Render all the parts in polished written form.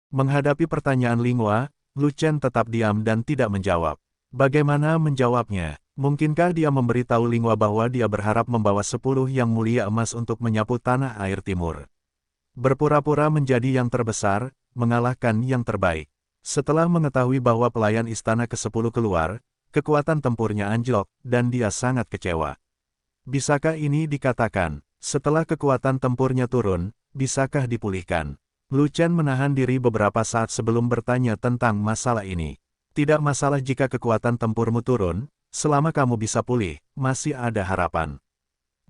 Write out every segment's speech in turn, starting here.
Menghadapi pertanyaan Linghua, Lu Chen tetap diam dan tidak menjawab. Bagaimana menjawabnya? Mungkinkah dia memberitahu Linghua bahwa dia berharap membawa 10 yang mulia emas untuk menyapu tanah air timur? Berpura-pura menjadi yang terbesar, mengalahkan yang terbaik. Setelah mengetahui bahwa pelayan istana ke-10 keluar, kekuatan tempurnya anjlok, dan dia sangat kecewa. Bisakah ini dikatakan, setelah kekuatan tempurnya turun, bisakah dipulihkan? Lu Chen menahan diri beberapa saat sebelum bertanya tentang masalah ini. Tidak masalah jika kekuatan tempurmu turun, selama kamu bisa pulih, masih ada harapan.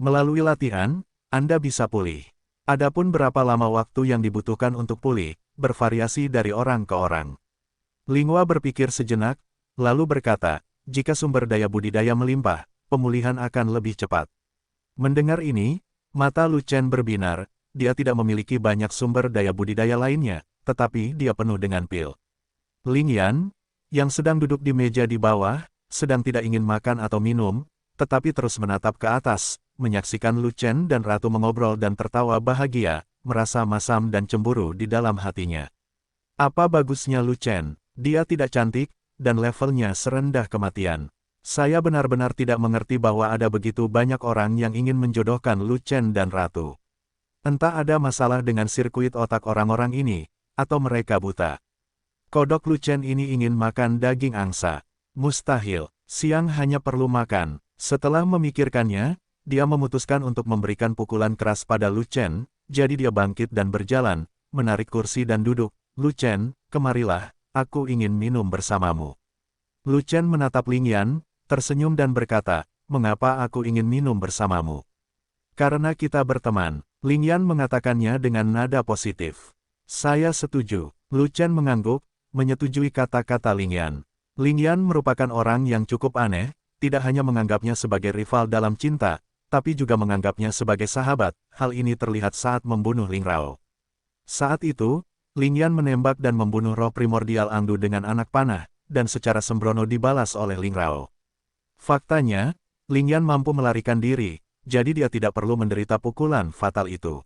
Melalui latihan, Anda bisa pulih. Adapun berapa lama waktu yang dibutuhkan untuk pulih, bervariasi dari orang ke orang. Linghua berpikir sejenak, lalu berkata, jika sumber daya budidaya melimpah, pemulihan akan lebih cepat. Mendengar ini, mata Lu Chen berbinar, dia tidak memiliki banyak sumber daya budidaya lainnya, tetapi dia penuh dengan pil. Ling Yan, yang sedang duduk di meja di bawah, sedang tidak ingin makan atau minum, tetapi terus menatap ke atas, menyaksikan Lu Chen dan Ratu mengobrol dan tertawa bahagia, merasa masam dan cemburu di dalam hatinya. Apa bagusnya Lu Chen? Dia tidak cantik, dan levelnya serendah kematian. Saya benar-benar tidak mengerti bahwa ada begitu banyak orang yang ingin menjodohkan Lu Chen dan Ratu. Entah ada masalah dengan sirkuit otak orang-orang ini, atau mereka buta. Kodok Lu Chen ini ingin makan daging angsa. Mustahil, siang hanya perlu makan. Setelah memikirkannya, dia memutuskan untuk memberikan pukulan keras pada Lu Chen, jadi dia bangkit dan berjalan, menarik kursi dan duduk. Lu Chen, kemarilah, aku ingin minum bersamamu. Lu Chen menatap Ling Yan, tersenyum dan berkata, mengapa aku ingin minum bersamamu? Karena kita berteman. Ling Yan mengatakannya dengan nada positif. Saya setuju. Lu Chen mengangguk, menyetujui kata-kata Ling Yan. Ling Yan merupakan orang yang cukup aneh, tidak hanya menganggapnya sebagai rival dalam cinta, tapi juga menganggapnya sebagai sahabat. Hal ini terlihat saat membunuh Ling Rao. Saat itu, Ling Yan menembak dan membunuh roh primordial Angdu dengan anak panah, dan secara sembrono dibalas oleh Ling Rao. Faktanya, Ling Yan mampu melarikan diri, jadi dia tidak perlu menderita pukulan fatal itu.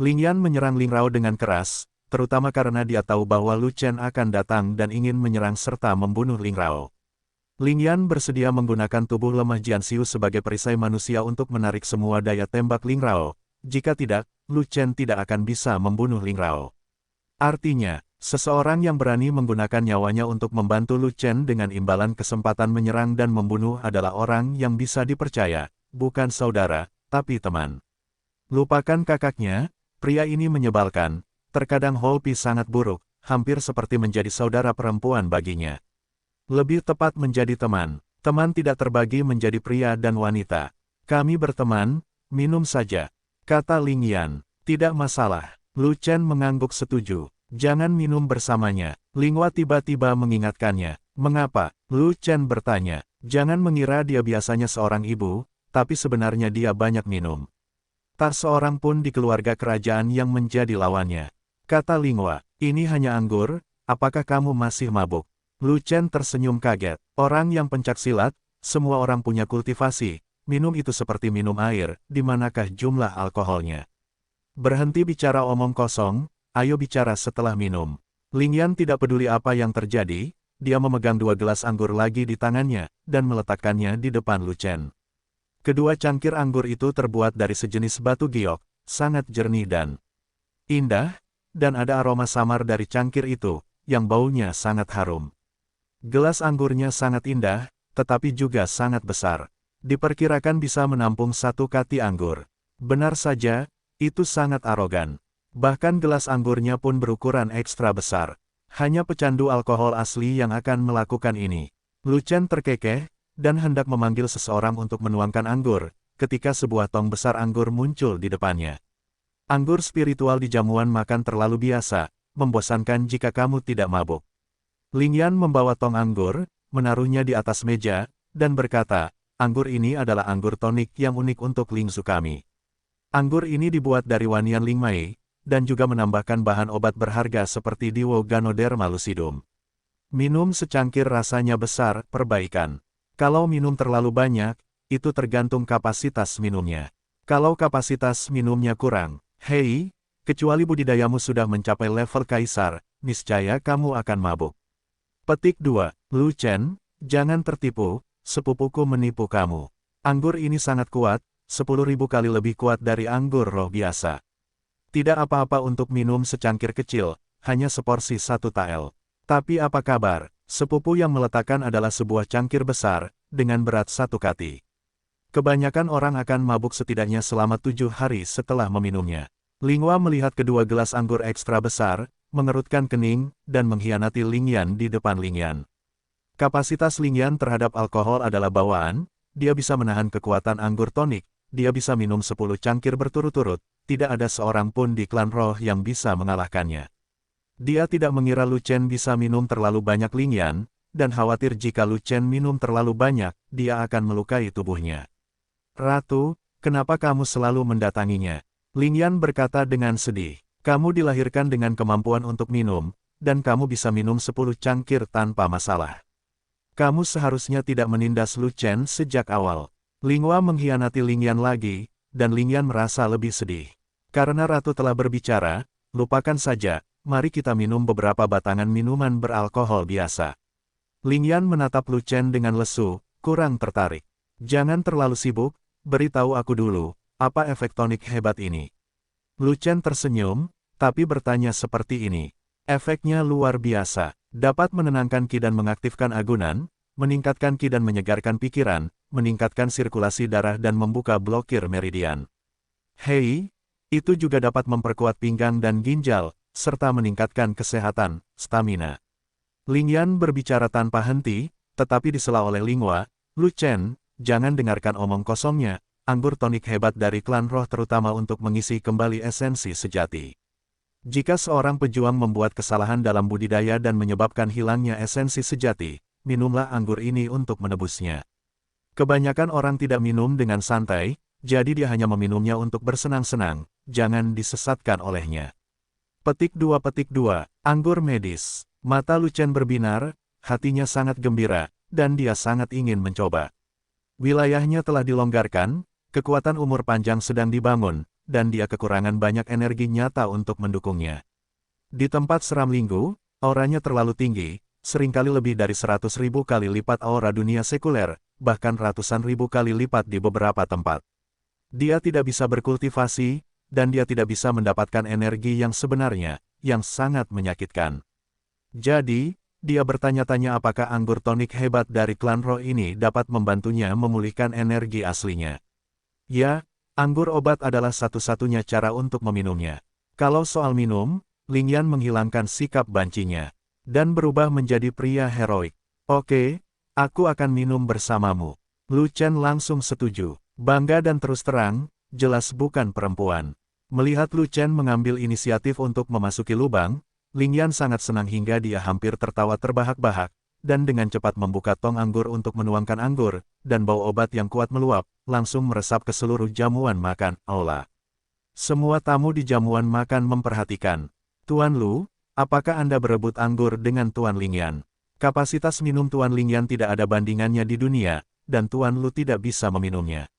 Ling Yan menyerang Ling Rao dengan keras, terutama karena dia tahu bahwa Lu Chen akan datang dan ingin menyerang serta membunuh Ling Rao. Ling Yan bersedia menggunakan tubuh lemah Jianxiu sebagai perisai manusia untuk menarik semua daya tembak Ling Rao. Jika tidak, Lu Chen tidak akan bisa membunuh Ling Rao. Artinya, seseorang yang berani menggunakan nyawanya untuk membantu Lu Chen dengan imbalan kesempatan menyerang dan membunuh adalah orang yang bisa dipercaya, bukan saudara, tapi teman. Lupakan kakaknya, pria ini menyebalkan. Terkadang Holpi sangat buruk, hampir seperti menjadi saudara perempuan baginya. Lebih tepat menjadi teman. Teman tidak terbagi menjadi pria dan wanita. Kami berteman, minum saja. Kata Ling Yan. Tidak masalah. Lu Chen mengangguk setuju. Jangan minum bersamanya. Linghua tiba-tiba mengingatkannya. Mengapa? Lu Chen bertanya. Jangan mengira dia biasanya seorang ibu, tapi sebenarnya dia banyak minum. Tak seorang pun di keluarga kerajaan yang menjadi lawannya. Kata Linghua, ini hanya anggur, apakah kamu masih mabuk? Lu Chen tersenyum kaget. Orang yang pencaksilat, semua orang punya kultivasi, minum itu seperti minum air, di manakah jumlah alkoholnya? Berhenti bicara omong kosong, ayo bicara setelah minum. Ling Yan tidak peduli apa yang terjadi, dia memegang 2 gelas anggur lagi di tangannya, dan meletakkannya di depan Lu Chen. Kedua cangkir anggur itu terbuat dari sejenis batu giok, sangat jernih dan indah, dan ada aroma samar dari cangkir itu, yang baunya sangat harum. Gelas anggurnya sangat indah, tetapi juga sangat besar. Diperkirakan bisa menampung 1 kati anggur. Benar saja, itu sangat arogan. Bahkan gelas anggurnya pun berukuran ekstra besar. Hanya pecandu alkohol asli yang akan melakukan ini. Lu Chen terkekeh, dan hendak memanggil seseorang untuk menuangkan anggur, ketika sebuah tong besar anggur muncul di depannya. Anggur spiritual di jamuan makan terlalu biasa, membosankan jika kamu tidak mabuk. Ling Yan membawa tong anggur, menaruhnya di atas meja, dan berkata, anggur ini adalah anggur tonik yang unik untuk Ling Su kami. Anggur ini dibuat dari wanian Ling Mei, dan juga menambahkan bahan obat berharga seperti Diwo Ganoderma lucidum. Minum secangkir rasanya besar, perbaikan. Kalau minum terlalu banyak, itu tergantung kapasitas minumnya. Kalau kapasitas minumnya kurang, hei, Kecuali budidayamu sudah mencapai level kaisar, niscaya kamu akan mabuk. Petik 2. Lu Chen, jangan tertipu, sepupuku menipu kamu. Anggur ini sangat kuat, 10.000 kali lebih kuat dari anggur roh biasa. Tidak apa-apa untuk minum secangkir kecil, hanya seporsi 1 tael. Tapi apa kabar, sepupu yang meletakkan adalah sebuah cangkir besar, dengan berat 1 kati. Kebanyakan orang akan mabuk setidaknya selama 7 hari setelah meminumnya. Linghua melihat kedua gelas anggur ekstra besar, mengerutkan kening, dan mengkhianati Lingyan di depan Lingyan. Kapasitas Lingyan terhadap alkohol adalah bawaan, dia bisa menahan kekuatan anggur tonik, dia bisa minum 10 cangkir berturut-turut, tidak ada seorang pun di klan roh yang bisa mengalahkannya. Dia tidak mengira Lu Chen bisa minum terlalu banyak Lingyan, dan khawatir jika Lu Chen minum terlalu banyak, dia akan melukai tubuhnya. Ratu, kenapa kamu selalu mendatanginya? Lingyan berkata dengan sedih, kamu dilahirkan dengan kemampuan untuk minum, dan kamu bisa minum 10 cangkir tanpa masalah. Kamu seharusnya tidak menindas Lu Chen sejak awal. Linghua mengkhianati Lingyan lagi, dan Lingyan merasa lebih sedih. Karena Ratu telah berbicara, lupakan saja, mari kita minum beberapa batangan minuman beralkohol biasa. Lingyan menatap Lu Chen dengan lesu, kurang tertarik. Jangan terlalu sibuk, beritahu aku dulu, apa efek tonik hebat ini? Lu Chen tersenyum, tapi bertanya seperti ini. Efeknya luar biasa, dapat menenangkan Qi dan mengaktifkan agunan, meningkatkan Qi dan menyegarkan pikiran, meningkatkan sirkulasi darah dan membuka blokir meridian. Hei, itu juga dapat memperkuat pinggang dan ginjal, serta meningkatkan kesehatan, stamina. Lingyan berbicara tanpa henti, tetapi disela oleh Linghua, Lu Chen, jangan dengarkan omong kosongnya. Anggur tonik hebat dari klan roh terutama untuk mengisi kembali esensi sejati. Jika seorang pejuang membuat kesalahan dalam budidaya dan menyebabkan hilangnya esensi sejati, minumlah anggur ini untuk menebusnya. Kebanyakan orang tidak minum dengan santai, jadi dia hanya meminumnya untuk bersenang-senang, jangan disesatkan olehnya. Petik 2. Anggur medis. Mata Lu Chen berbinar, hatinya sangat gembira, dan dia sangat ingin mencoba. Wilayahnya telah dilonggarkan, kekuatan umur panjang sedang dibangun, dan dia kekurangan banyak energi nyata untuk mendukungnya. Di tempat seram Linggu, auranya terlalu tinggi, seringkali lebih dari 100.000 kali lipat aura dunia sekuler, bahkan ratusan ribu kali lipat di beberapa tempat. Dia tidak bisa berkultivasi, dan dia tidak bisa mendapatkan energi yang sebenarnya, yang sangat menyakitkan. Jadi, dia bertanya-tanya apakah anggur tonik hebat dari klan roh ini dapat membantunya memulihkan energi aslinya. Ya, anggur obat adalah satu-satunya cara untuk meminumnya. Kalau soal minum, Lingyan menghilangkan sikap bancinya, dan berubah menjadi pria heroik. Oke, aku akan minum bersamamu. Lu Chen langsung setuju. Bangga dan terus terang, jelas bukan perempuan. Melihat Lu Chen mengambil inisiatif untuk memasuki lubang, Lingyan sangat senang hingga dia hampir tertawa terbahak-bahak, dan dengan cepat membuka tong anggur untuk menuangkan anggur, dan bau obat yang kuat meluap, langsung meresap ke seluruh jamuan makan aula. Semua tamu di jamuan makan memperhatikan. Tuan Lu, apakah Anda berebut anggur dengan Tuan Lingyan? Kapasitas minum Tuan Lingyan tidak ada bandingannya di dunia, dan Tuan Lu tidak bisa meminumnya.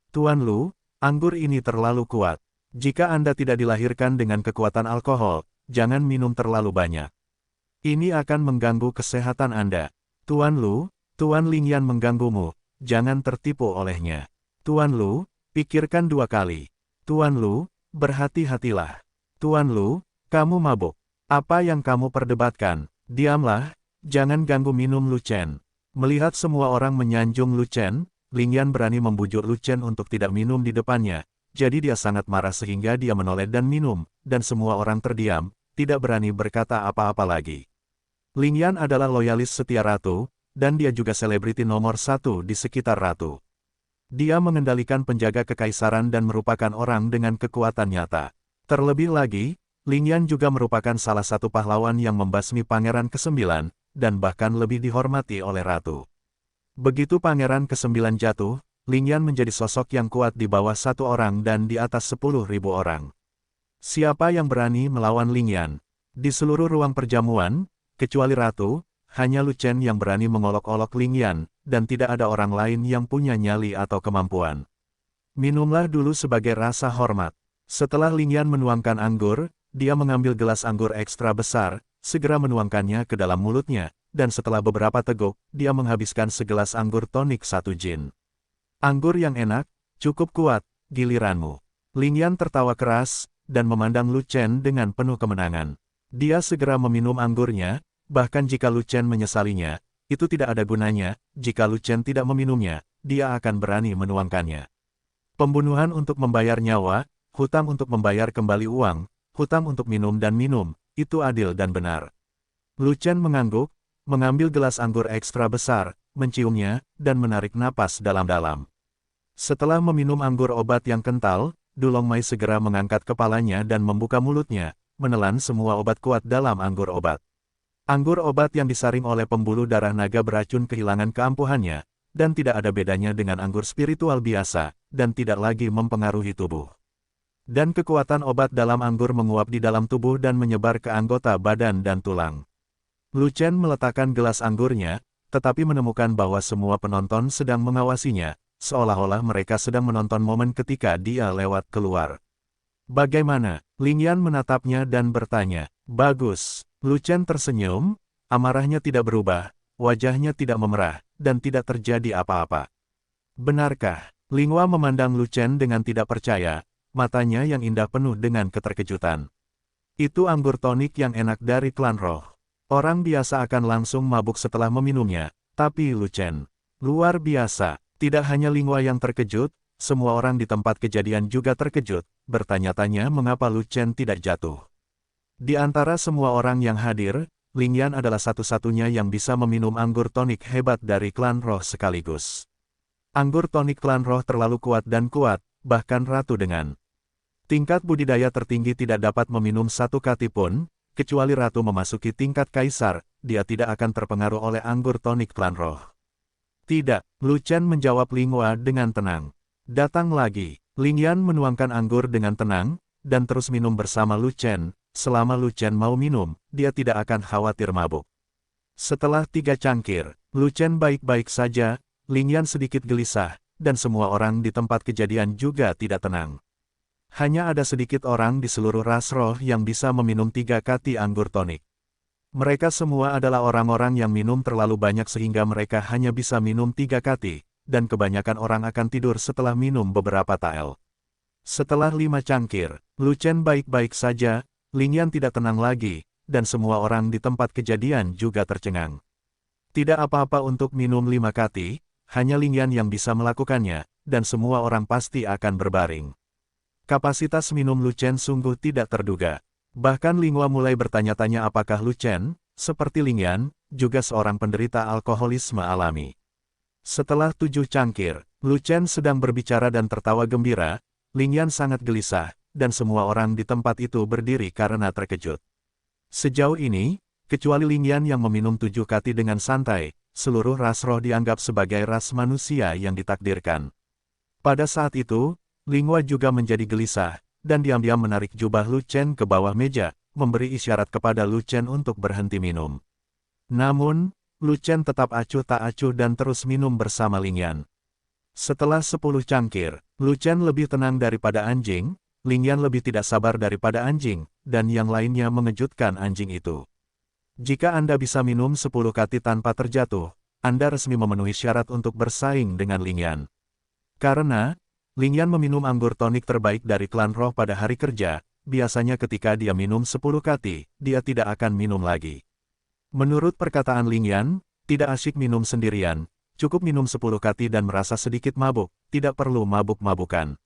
Tuan Lu, anggur ini terlalu kuat. Jika Anda tidak dilahirkan dengan kekuatan alkohol, jangan minum terlalu banyak. Ini akan mengganggu kesehatan Anda. Tuan Lu, Tuan Lingyan mengganggumu, jangan tertipu olehnya. Tuan Lu, pikirkan 2 kali. Tuan Lu, berhati-hatilah. Tuan Lu, kamu mabuk. Apa yang kamu perdebatkan? Diamlah, jangan ganggu minum Lu Chen. Melihat semua orang menyanjung Lu Chen, Lingyan berani membujuk Lu Chen untuk tidak minum di depannya, jadi dia sangat marah sehingga dia menoleh dan minum, dan semua orang terdiam, tidak berani berkata apa-apa lagi. Lingyan adalah loyalis setia Ratu, dan dia juga selebriti nomor 1 di sekitar Ratu. Dia mengendalikan penjaga kekaisaran dan merupakan orang dengan kekuatan nyata. Terlebih lagi, Lingyan juga merupakan salah satu pahlawan yang membasmi Pangeran ke-9, dan bahkan lebih dihormati oleh Ratu. Begitu Pangeran ke-9 jatuh, Lingyan menjadi sosok yang kuat di bawah 1 orang dan di atas 10.000 orang. Siapa yang berani melawan Lingyan? Di seluruh ruang perjamuan, kecuali Ratu, hanya Lu Chen yang berani mengolok-olok Lingyan, dan tidak ada orang lain yang punya nyali atau kemampuan. Minumlah dulu sebagai rasa hormat. Setelah Lingyan menuangkan anggur, dia mengambil gelas anggur ekstra besar, segera menuangkannya ke dalam mulutnya, dan setelah beberapa teguk, dia menghabiskan segelas anggur tonik 1 jin. Anggur yang enak, cukup kuat, giliranmu. Lingyan tertawa keras, dan memandang Lu Chen dengan penuh kemenangan. Dia segera meminum anggurnya, bahkan jika Lu Chen menyesalinya, itu tidak ada gunanya, jika Lu Chen tidak meminumnya, dia akan berani menuangkannya. Pembunuhan untuk membayar nyawa, hutang untuk membayar kembali uang, hutang untuk minum, itu adil dan benar. Lu Chen mengangguk, mengambil gelas anggur ekstra besar, menciumnya, dan menarik napas dalam-dalam. Setelah meminum anggur obat yang kental, Dulong Mai segera mengangkat kepalanya dan membuka mulutnya, menelan semua obat kuat dalam anggur obat. Anggur obat yang disaring oleh pembuluh darah naga beracun kehilangan keampuhannya, dan tidak ada bedanya dengan anggur spiritual biasa, dan tidak lagi mempengaruhi tubuh. Dan kekuatan obat dalam anggur menguap di dalam tubuh dan menyebar ke anggota badan dan tulang. Lu Chen meletakkan gelas anggurnya, tetapi menemukan bahwa semua penonton sedang mengawasinya, seolah-olah mereka sedang menonton momen ketika dia lewat keluar. Bagaimana? Lingyan menatapnya dan bertanya. Bagus. Lu Chen tersenyum, amarahnya tidak berubah, wajahnya tidak memerah, dan tidak terjadi apa-apa. Benarkah? Linghua memandang Lu Chen dengan tidak percaya, matanya yang indah penuh dengan keterkejutan. Itu anggur tonik yang enak dari klan roh. Orang biasa akan langsung mabuk setelah meminumnya, tapi Lu Chen luar biasa. Tidak hanya Linghua yang terkejut, semua orang di tempat kejadian juga terkejut, bertanya-tanya mengapa Lu Chen tidak jatuh. Di antara semua orang yang hadir, Lingyan adalah satu-satunya yang bisa meminum anggur tonik hebat dari klan roh sekaligus. Anggur tonik klan roh terlalu kuat dan kuat, bahkan ratu dengan tingkat budidaya tertinggi tidak dapat meminum 1 kati pun, kecuali ratu memasuki tingkat kaisar, dia tidak akan terpengaruh oleh anggur tonik klan roh. Tidak, Lu Chen menjawab Linghua dengan tenang. Datang lagi. Lingyan menuangkan anggur dengan tenang, dan terus minum bersama Lu Chen. Selama Lu Chen mau minum, dia tidak akan khawatir mabuk. Setelah 3 cangkir, Lu Chen baik-baik saja, Lingyan sedikit gelisah, dan semua orang di tempat kejadian juga tidak tenang. Hanya ada sedikit orang di seluruh ras roh yang bisa meminum 3 kati anggur tonik. Mereka semua adalah orang-orang yang minum terlalu banyak sehingga mereka hanya bisa minum 3 kati, dan kebanyakan orang akan tidur setelah minum beberapa tael. Setelah 5 cangkir, Lu Chen baik-baik saja, Lingyan tidak tenang lagi, dan semua orang di tempat kejadian juga tercengang. Tidak apa-apa untuk minum 5 kati, hanya Lingyan yang bisa melakukannya, dan semua orang pasti akan berbaring. Kapasitas minum Lu Chen sungguh tidak terduga. Bahkan Linghua mulai bertanya-tanya apakah Lu Chen, seperti Lingyan, juga seorang penderita alkoholisme alami. Setelah 7 cangkir, Lu Chen sedang berbicara dan tertawa gembira, Lingyan sangat gelisah, dan semua orang di tempat itu berdiri karena terkejut. Sejauh ini, kecuali Lingyan yang meminum 7 kati dengan santai, seluruh ras roh dianggap sebagai ras manusia yang ditakdirkan. Pada saat itu, Linghua juga menjadi gelisah, dan diam-diam menarik jubah Lu Chen ke bawah meja, memberi isyarat kepada Lu Chen untuk berhenti minum. Namun, Lu Chen tetap acuh tak acuh dan terus minum bersama Lingyan. Setelah 10 cangkir, Lu Chen lebih tenang daripada anjing, Lingyan lebih tidak sabar daripada anjing, dan yang lainnya mengejutkan anjing itu. Jika Anda bisa minum 10 kati tanpa terjatuh, Anda resmi memenuhi syarat untuk bersaing dengan Lingyan. Karena, Lingyan meminum anggur tonik terbaik dari klan roh pada hari kerja, biasanya ketika dia minum 10 kati, dia tidak akan minum lagi. Menurut perkataan Lingyan, tidak asyik minum sendirian, cukup minum 10 kati dan merasa sedikit mabuk, tidak perlu mabuk-mabukan.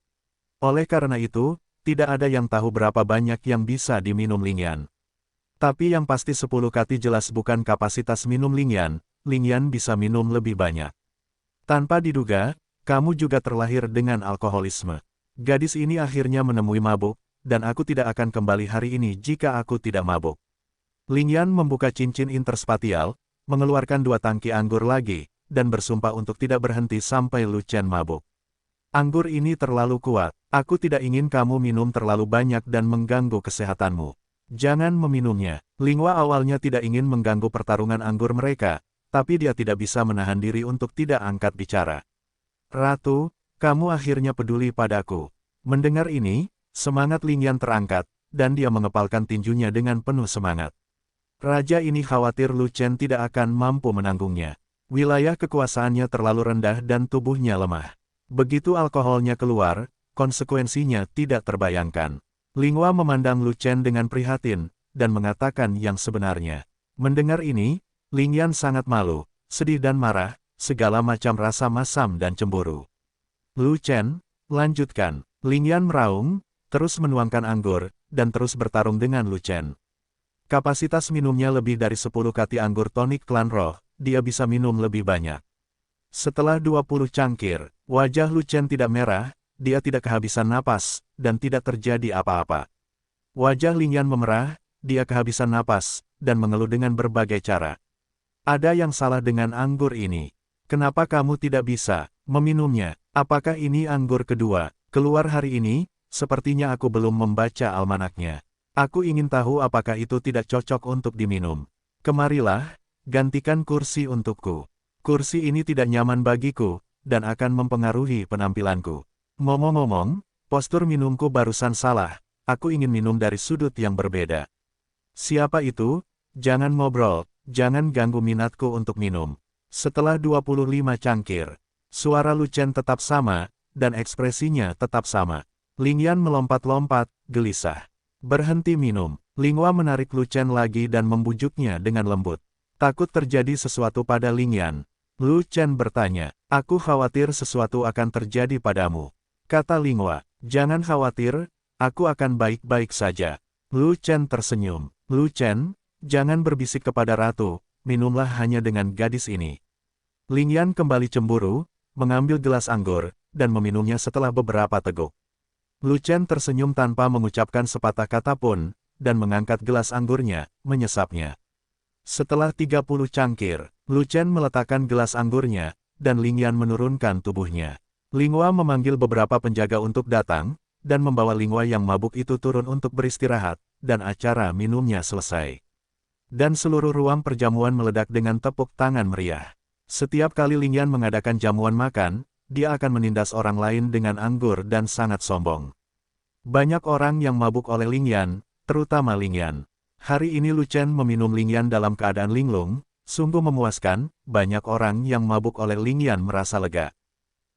Oleh karena itu, tidak ada yang tahu berapa banyak yang bisa diminum Lingyan. Tapi yang pasti 10 kati jelas bukan kapasitas minum Lingyan, Lingyan bisa minum lebih banyak. Tanpa diduga, kamu juga terlahir dengan alkoholisme. Gadis ini akhirnya menemui mabuk, dan aku tidak akan kembali hari ini jika aku tidak mabuk. Lingyan membuka cincin interspatial, mengeluarkan 2 tangki anggur lagi, dan bersumpah untuk tidak berhenti sampai Lu Chen mabuk. Anggur ini terlalu kuat, aku tidak ingin kamu minum terlalu banyak dan mengganggu kesehatanmu. Jangan meminumnya. Linghua awalnya tidak ingin mengganggu pertarungan anggur mereka, tapi dia tidak bisa menahan diri untuk tidak angkat bicara. Ratu, kamu akhirnya peduli padaku. Mendengar ini, Semangat Ling Yan terangkat, dan dia mengepalkan tinjunya dengan penuh semangat. Raja ini khawatir Lu Chen tidak akan mampu menanggungnya. Wilayah kekuasaannya terlalu rendah dan tubuhnya lemah. Begitu alkoholnya keluar, konsekuensinya tidak terbayangkan. Linghua memandang Lu Chen dengan prihatin, dan mengatakan yang sebenarnya. Mendengar ini, Ling Yan sangat malu, sedih dan marah, segala macam rasa masam dan cemburu. Lu Chen, lanjutkan. Ling Yan meraung, terus menuangkan anggur, dan terus bertarung dengan Lu Chen. Kapasitas minumnya lebih dari 10 kati anggur tonik klan roh, dia bisa minum lebih banyak. Setelah 20 cangkir, wajah Lu Chen tidak merah, dia tidak kehabisan napas, dan tidak terjadi apa-apa. Wajah Ling Yan memerah, dia kehabisan napas, dan mengeluh dengan berbagai cara. Ada yang salah dengan anggur ini. Kenapa kamu tidak bisa meminumnya? Apakah ini anggur kedua? Keluar hari ini, sepertinya aku belum membaca almanaknya. Aku ingin tahu apakah itu tidak cocok untuk diminum. Kemarilah, gantikan kursi untukku. Kursi ini tidak nyaman bagiku, dan akan mempengaruhi penampilanku. Ngomong-ngomong, postur minumku barusan salah. Aku ingin minum dari sudut yang berbeda. Siapa itu? Jangan ngobrol, jangan ganggu minatku untuk minum. Setelah 25 cangkir, suara Lu Chen tetap sama, dan ekspresinya tetap sama. Ling Yan melompat-lompat, gelisah. Berhenti minum. Linghua menarik Lu Chen lagi dan membujuknya dengan lembut. Takut terjadi sesuatu pada Ling Yan. Lu Chen bertanya, aku khawatir sesuatu akan terjadi padamu. Kata Linghua, jangan khawatir, aku akan baik-baik saja. Lu Chen tersenyum. Lu Chen, jangan berbisik kepada ratu, minumlah hanya dengan gadis ini. Ling Yan kembali cemburu, mengambil gelas anggur, dan meminumnya setelah beberapa teguk. Lu Chen tersenyum tanpa mengucapkan sepatah kata pun, dan mengangkat gelas anggurnya, menyesapnya. Setelah 30 cangkir, Lu Chen meletakkan gelas anggurnya, dan Ling Yan menurunkan tubuhnya. Linghua memanggil beberapa penjaga untuk datang, dan membawa Linghua yang mabuk itu turun untuk beristirahat, dan acara minumnya selesai. Dan seluruh ruang perjamuan meledak dengan tepuk tangan meriah. Setiap kali Ling Yan mengadakan jamuan makan, dia akan menindas orang lain dengan anggur dan sangat sombong. Banyak orang yang mabuk oleh Ling Yan, terutama Ling Yan. Hari ini Lu Chen meminum Ling Yan dalam keadaan linglung, sungguh memuaskan, banyak orang yang mabuk oleh Ling Yan merasa lega.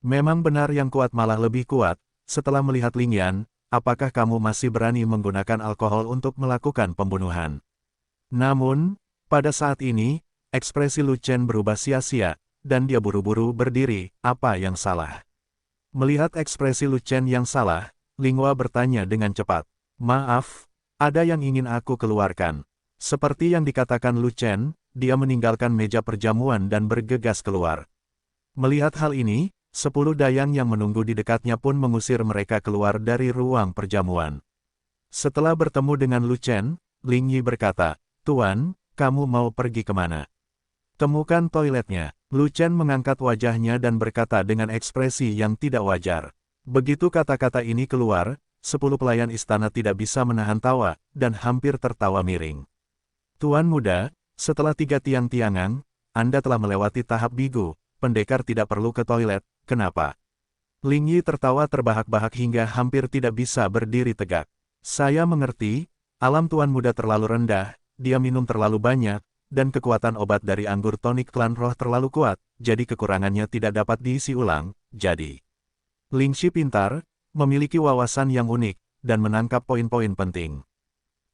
Memang benar yang kuat malah lebih kuat, setelah melihat Ling Yan, apakah kamu masih berani menggunakan alkohol untuk melakukan pembunuhan? Namun, pada saat ini, ekspresi Lu Chen berubah sia-sia, dan dia buru-buru berdiri, apa yang salah? Melihat ekspresi Lu Chen yang salah, Linghua bertanya dengan cepat. Maaf, ada yang ingin aku keluarkan. Seperti yang dikatakan Lu Chen, dia meninggalkan meja perjamuan dan bergegas keluar. Melihat hal ini, 10 dayang yang menunggu di dekatnya pun mengusir mereka keluar dari ruang perjamuan. Setelah bertemu dengan Lu Chen, Ling Yi berkata, Tuan, kamu mau pergi kemana? Temukan toiletnya. Lu Chen mengangkat wajahnya dan berkata dengan ekspresi yang tidak wajar. Begitu kata-kata ini keluar, 10 pelayan istana tidak bisa menahan tawa, dan hampir tertawa miring. Tuan muda, setelah 3 tiang-tiangan, Anda telah melewati tahap bigu, pendekar tidak perlu ke toilet, kenapa? Ling Yi tertawa terbahak-bahak hingga hampir tidak bisa berdiri tegak. Saya mengerti, alam tuan muda terlalu rendah, dia minum terlalu banyak, dan kekuatan obat dari anggur tonik klan roh terlalu kuat, jadi kekurangannya tidak dapat diisi ulang, jadi. Ling Shi pintar, memiliki wawasan yang unik, dan menangkap poin-poin penting.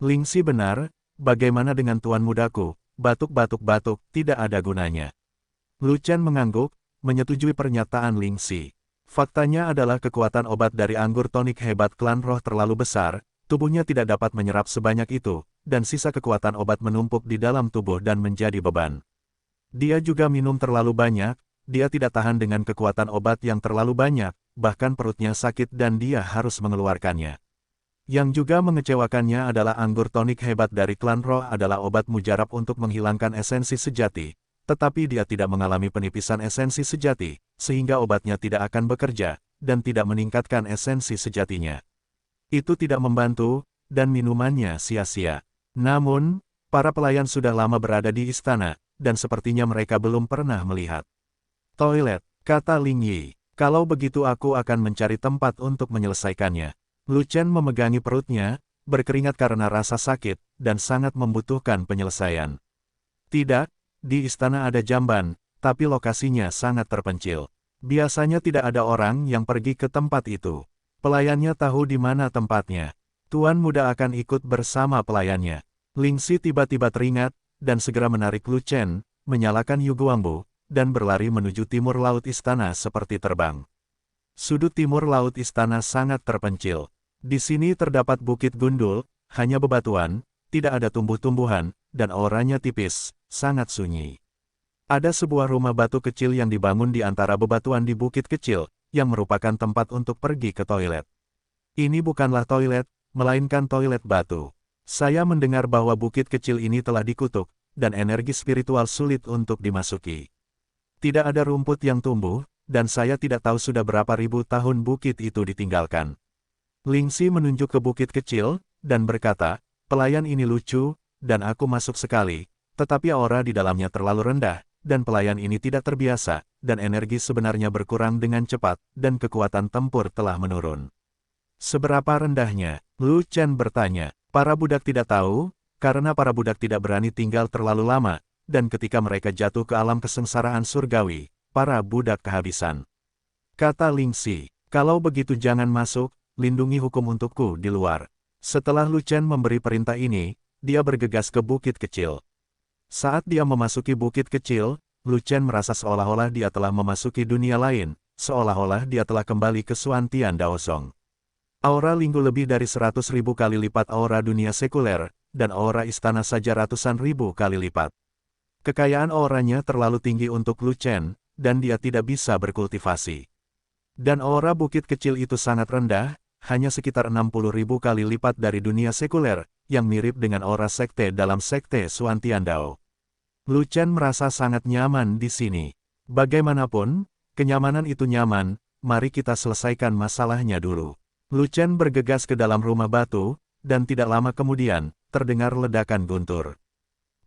Ling Shi benar, bagaimana dengan tuan mudaku, batuk-batuk-batuk, tidak ada gunanya. Lu Chen mengangguk, menyetujui pernyataan Ling Shi. Faktanya adalah kekuatan obat dari anggur tonik hebat klan roh terlalu besar, tubuhnya tidak dapat menyerap sebanyak itu, dan sisa kekuatan obat menumpuk di dalam tubuh dan menjadi beban. Dia juga minum terlalu banyak, dia tidak tahan dengan kekuatan obat yang terlalu banyak, bahkan perutnya sakit dan dia harus mengeluarkannya. Yang juga mengecewakannya adalah anggur tonik hebat dari klan roh adalah obat mujarab untuk menghilangkan esensi sejati, tetapi dia tidak mengalami penipisan esensi sejati, sehingga obatnya tidak akan bekerja, dan tidak meningkatkan esensi sejatinya. Itu tidak membantu, dan minumannya sia-sia. Namun, para pelayan sudah lama berada di istana, dan sepertinya mereka belum pernah melihat toilet, kata Ling Yi. Kalau begitu aku akan mencari tempat untuk menyelesaikannya. Lu Chen memegangi perutnya, berkeringat karena rasa sakit, dan sangat membutuhkan penyelesaian. Tidak, di istana ada jamban, tapi lokasinya sangat terpencil. Biasanya tidak ada orang yang pergi ke tempat itu. Pelayannya tahu di mana tempatnya. Tuan muda akan ikut bersama pelayannya. Ling Xi tiba-tiba teringat, dan segera menarik Lu Chen, menyalakan Yuguangbu, dan berlari menuju timur laut istana seperti terbang. Sudut timur laut istana sangat terpencil. Di sini terdapat bukit gundul, hanya bebatuan, tidak ada tumbuh-tumbuhan, dan auranya tipis, sangat sunyi. Ada sebuah rumah batu kecil yang dibangun di antara bebatuan di bukit kecil, yang merupakan tempat untuk pergi ke toilet. Ini bukanlah toilet, melainkan toilet batu. Saya mendengar bahwa bukit kecil ini telah dikutuk, dan energi spiritual sulit untuk dimasuki. Tidak ada rumput yang tumbuh, dan saya tidak tahu sudah berapa ribu tahun bukit itu ditinggalkan. Ling Xi menunjuk ke bukit kecil, dan berkata, pelayan ini lucu, dan aku masuk sekali, tetapi aura di dalamnya terlalu rendah, dan pelayan ini tidak terbiasa, dan energi sebenarnya berkurang dengan cepat, dan kekuatan tempur telah menurun. Seberapa rendahnya? Lu Chen bertanya. Para budak tidak tahu, karena para budak tidak berani tinggal terlalu lama, dan ketika mereka jatuh ke alam kesengsaraan surgawi, para budak kehabisan. Kata Ling Xi, kalau begitu jangan masuk, lindungi hukum untukku di luar. Setelah Lu Chen memberi perintah ini, dia bergegas ke bukit kecil. Saat dia memasuki bukit kecil, Lu Chen merasa seolah-olah dia telah memasuki dunia lain, seolah-olah dia telah kembali ke Xuantian Daosong. Aura Linggu lebih dari 100.000 kali lipat aura dunia sekuler, dan aura istana saja ratusan ribu kali lipat. Kekayaan auranya terlalu tinggi untuk Lu Chen, dan dia tidak bisa berkultivasi. Dan aura bukit kecil itu sangat rendah, hanya sekitar 60.000 kali lipat dari dunia sekuler, yang mirip dengan aura sekte dalam sekte Xuantian Dao. Lu Chen merasa sangat nyaman di sini. Bagaimanapun, kenyamanan itu nyaman, mari kita selesaikan masalahnya dulu. Lu Chen bergegas ke dalam rumah batu, dan tidak lama kemudian, terdengar ledakan guntur.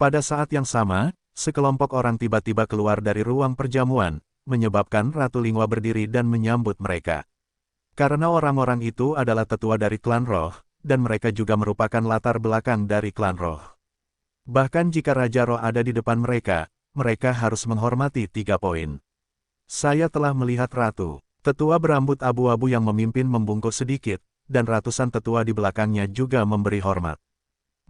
Pada saat yang sama, sekelompok orang tiba-tiba keluar dari ruang perjamuan, menyebabkan Ratu Lingua berdiri dan menyambut mereka. Karena orang-orang itu adalah tetua dari klan roh, dan mereka juga merupakan latar belakang dari klan roh. Bahkan jika Raja Roh ada di depan mereka, mereka harus menghormati 3 poin. Saya telah melihat Ratu. Tetua berambut abu-abu yang memimpin membungkuk sedikit, dan ratusan tetua di belakangnya juga memberi hormat.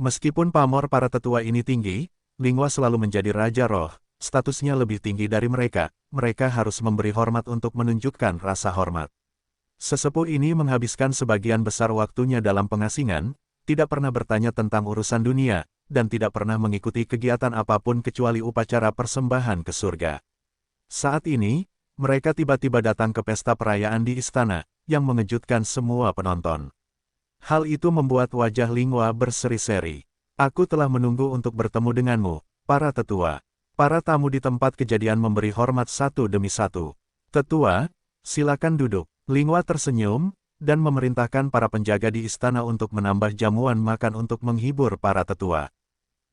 Meskipun pamor para tetua ini tinggi, Lingua selalu menjadi Raja Roh, statusnya lebih tinggi dari mereka, mereka harus memberi hormat untuk menunjukkan rasa hormat. Sesepuh ini menghabiskan sebagian besar waktunya dalam pengasingan, tidak pernah bertanya tentang urusan dunia, dan tidak pernah mengikuti kegiatan apapun kecuali upacara persembahan ke surga. Saat ini, mereka tiba-tiba datang ke pesta perayaan di istana, yang mengejutkan semua penonton. Hal itu membuat wajah Lingua berseri-seri. Aku telah menunggu untuk bertemu denganmu, para tetua. Para tamu di tempat kejadian memberi hormat satu demi satu. Tetua, silakan duduk. Lingua tersenyum, dan memerintahkan para penjaga di istana untuk menambah jamuan makan untuk menghibur para tetua.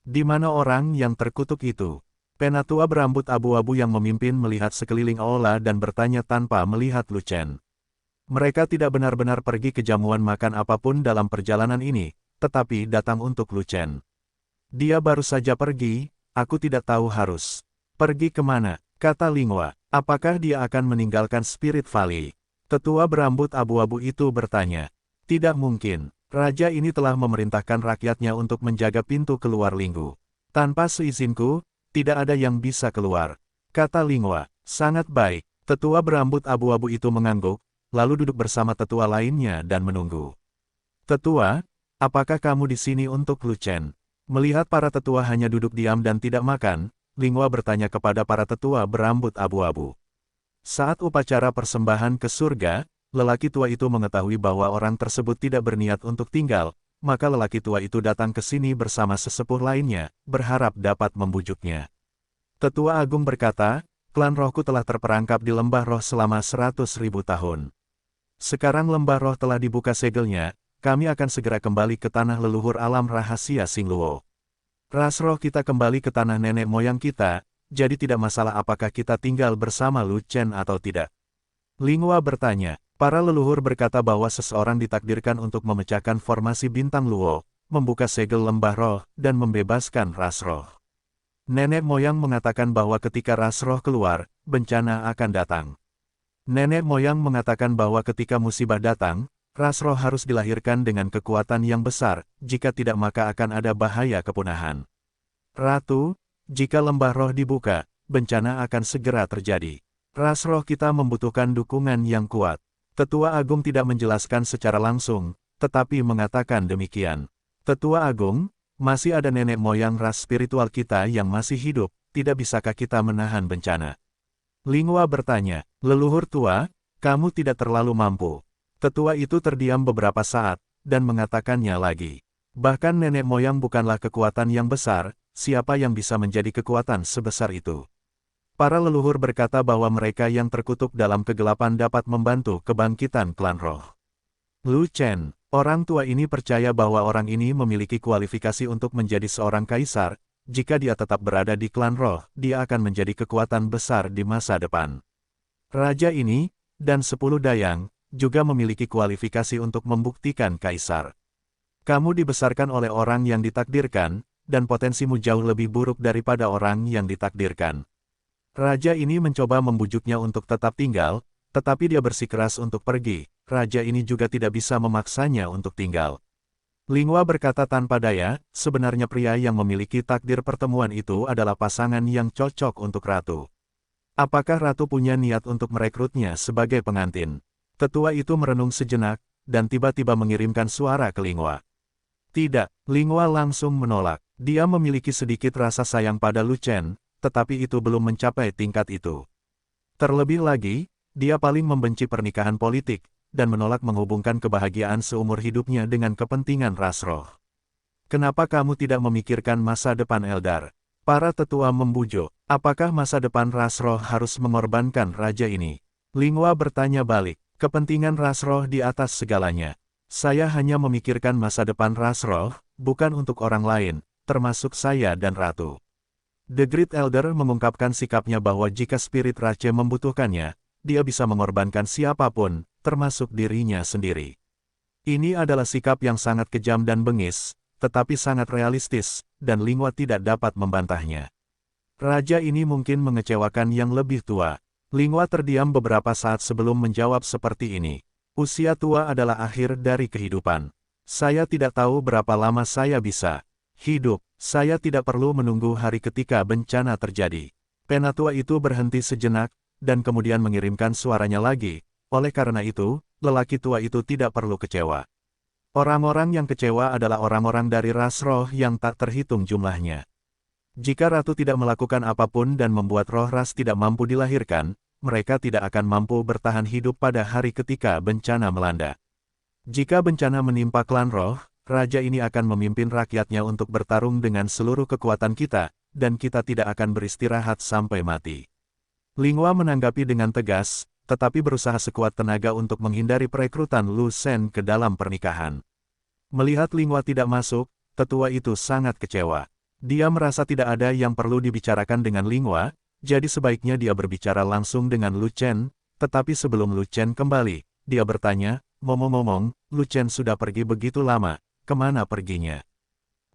Di mana orang yang terkutuk itu? Penatua berambut abu-abu yang memimpin melihat sekeliling aula dan bertanya tanpa melihat Lu Chen. Mereka tidak benar-benar pergi ke jamuan makan apapun dalam perjalanan ini, tetapi datang untuk Lu Chen. Dia baru saja pergi, aku tidak tahu harus pergi kemana, kata Lingua. Apakah dia akan meninggalkan Spirit Valley? Tetua berambut abu-abu itu bertanya. Tidak mungkin, raja ini telah memerintahkan rakyatnya untuk menjaga pintu keluar Linggu. Tanpa seizinku, tidak ada yang bisa keluar, kata Lingua. Sangat baik, tetua berambut abu-abu itu mengangguk, lalu duduk bersama tetua lainnya dan menunggu. Tetua, apakah kamu di sini untuk Lu Chen? Melihat para tetua hanya duduk diam dan tidak makan, Lingua bertanya kepada para tetua berambut abu-abu. Saat upacara persembahan ke surga, lelaki tua itu mengetahui bahwa orang tersebut tidak berniat untuk tinggal, maka lelaki tua itu datang ke sini bersama sesepuh lainnya, berharap dapat membujuknya. Tetua Agung berkata, klan rohku telah terperangkap di lembah roh selama 100.000 tahun. Sekarang lembah roh telah dibuka segelnya, kami akan segera kembali ke tanah leluhur alam rahasia Xingluo. Ras roh kita kembali ke tanah nenek moyang kita, jadi tidak masalah apakah kita tinggal bersama Lu Chen atau tidak. Lingua bertanya, Para leluhur berkata bahwa seseorang ditakdirkan untuk memecahkan formasi bintang Luo, membuka segel lembah roh, dan membebaskan ras roh. Nenek moyang mengatakan bahwa ketika ras roh keluar, bencana akan datang. Nenek moyang mengatakan bahwa ketika musibah datang, ras roh harus dilahirkan dengan kekuatan yang besar, jika tidak maka akan ada bahaya kepunahan. Ratu, jika lembah roh dibuka, bencana akan segera terjadi. Ras roh kita membutuhkan dukungan yang kuat. Tetua Agung tidak menjelaskan secara langsung, tetapi mengatakan demikian. Tetua Agung, masih ada nenek moyang ras spiritual kita yang masih hidup, tidak bisakah kita menahan bencana? Linghua bertanya, leluhur tua, kamu tidak terlalu mampu. Tetua itu terdiam beberapa saat, dan mengatakannya lagi. Bahkan nenek moyang bukanlah kekuatan yang besar, siapa yang bisa menjadi kekuatan sebesar itu? Para leluhur berkata bahwa mereka yang terkutuk dalam kegelapan dapat membantu kebangkitan klan roh. Lu Chen, orang tua ini percaya bahwa orang ini memiliki kualifikasi untuk menjadi seorang kaisar. Jika dia tetap berada di klan roh, dia akan menjadi kekuatan besar di masa depan. Raja ini, dan 10 dayang, juga memiliki kualifikasi untuk membuktikan kaisar. Kamu dibesarkan oleh orang yang ditakdirkan, dan potensimu jauh lebih buruk daripada orang yang ditakdirkan. Raja ini mencoba membujuknya untuk tetap tinggal, tetapi dia bersikeras untuk pergi. Raja ini juga tidak bisa memaksanya untuk tinggal. Linghua berkata tanpa daya, sebenarnya pria yang memiliki takdir pertemuan itu adalah pasangan yang cocok untuk ratu. Apakah ratu punya niat untuk merekrutnya sebagai pengantin? Tetua itu merenung sejenak, dan tiba-tiba mengirimkan suara ke Linghua. Tidak, Linghua langsung menolak. Dia memiliki sedikit rasa sayang pada Lu Chen, tetapi itu belum mencapai tingkat itu. Terlebih lagi, dia paling membenci pernikahan politik, dan menolak menghubungkan kebahagiaan seumur hidupnya dengan kepentingan ras roh. Kenapa kamu tidak memikirkan masa depan Eldar? Para tetua membujuk, apakah masa depan ras roh harus mengorbankan raja ini? Linghua bertanya balik, kepentingan ras roh di atas segalanya. Saya hanya memikirkan masa depan ras roh, bukan untuk orang lain, termasuk saya dan ratu. The Great Elder mengungkapkan sikapnya bahwa jika spirit Rache membutuhkannya, dia bisa mengorbankan siapapun, termasuk dirinya sendiri. Ini adalah sikap yang sangat kejam dan bengis, tetapi sangat realistis, dan Linghua tidak dapat membantahnya. Raja ini mungkin mengecewakan yang lebih tua. Linghua terdiam beberapa saat sebelum menjawab seperti ini. Usia tua adalah akhir dari kehidupan. Saya tidak tahu berapa lama saya bisa hidup. Saya tidak perlu menunggu hari ketika bencana terjadi. Penatua itu berhenti sejenak, dan kemudian mengirimkan suaranya lagi. Oleh karena itu, lelaki tua itu tidak perlu kecewa. Orang-orang yang kecewa adalah orang-orang dari ras roh yang tak terhitung jumlahnya. Jika ratu tidak melakukan apapun dan membuat roh ras tidak mampu dilahirkan, mereka tidak akan mampu bertahan hidup pada hari ketika bencana melanda. Jika bencana menimpa klan roh, raja ini akan memimpin rakyatnya untuk bertarung dengan seluruh kekuatan kita, dan kita tidak akan beristirahat sampai mati. Linghua menanggapi dengan tegas, tetapi berusaha sekuat tenaga untuk menghindari perekrutan Lu Shen ke dalam pernikahan. Melihat Linghua tidak masuk, tetua itu sangat kecewa. Dia merasa tidak ada yang perlu dibicarakan dengan Linghua, jadi sebaiknya dia berbicara langsung dengan Lu Chen, tetapi sebelum Lu Chen kembali, dia bertanya, ngomong-ngomong, Lu Chen sudah pergi begitu lama. Kemana perginya?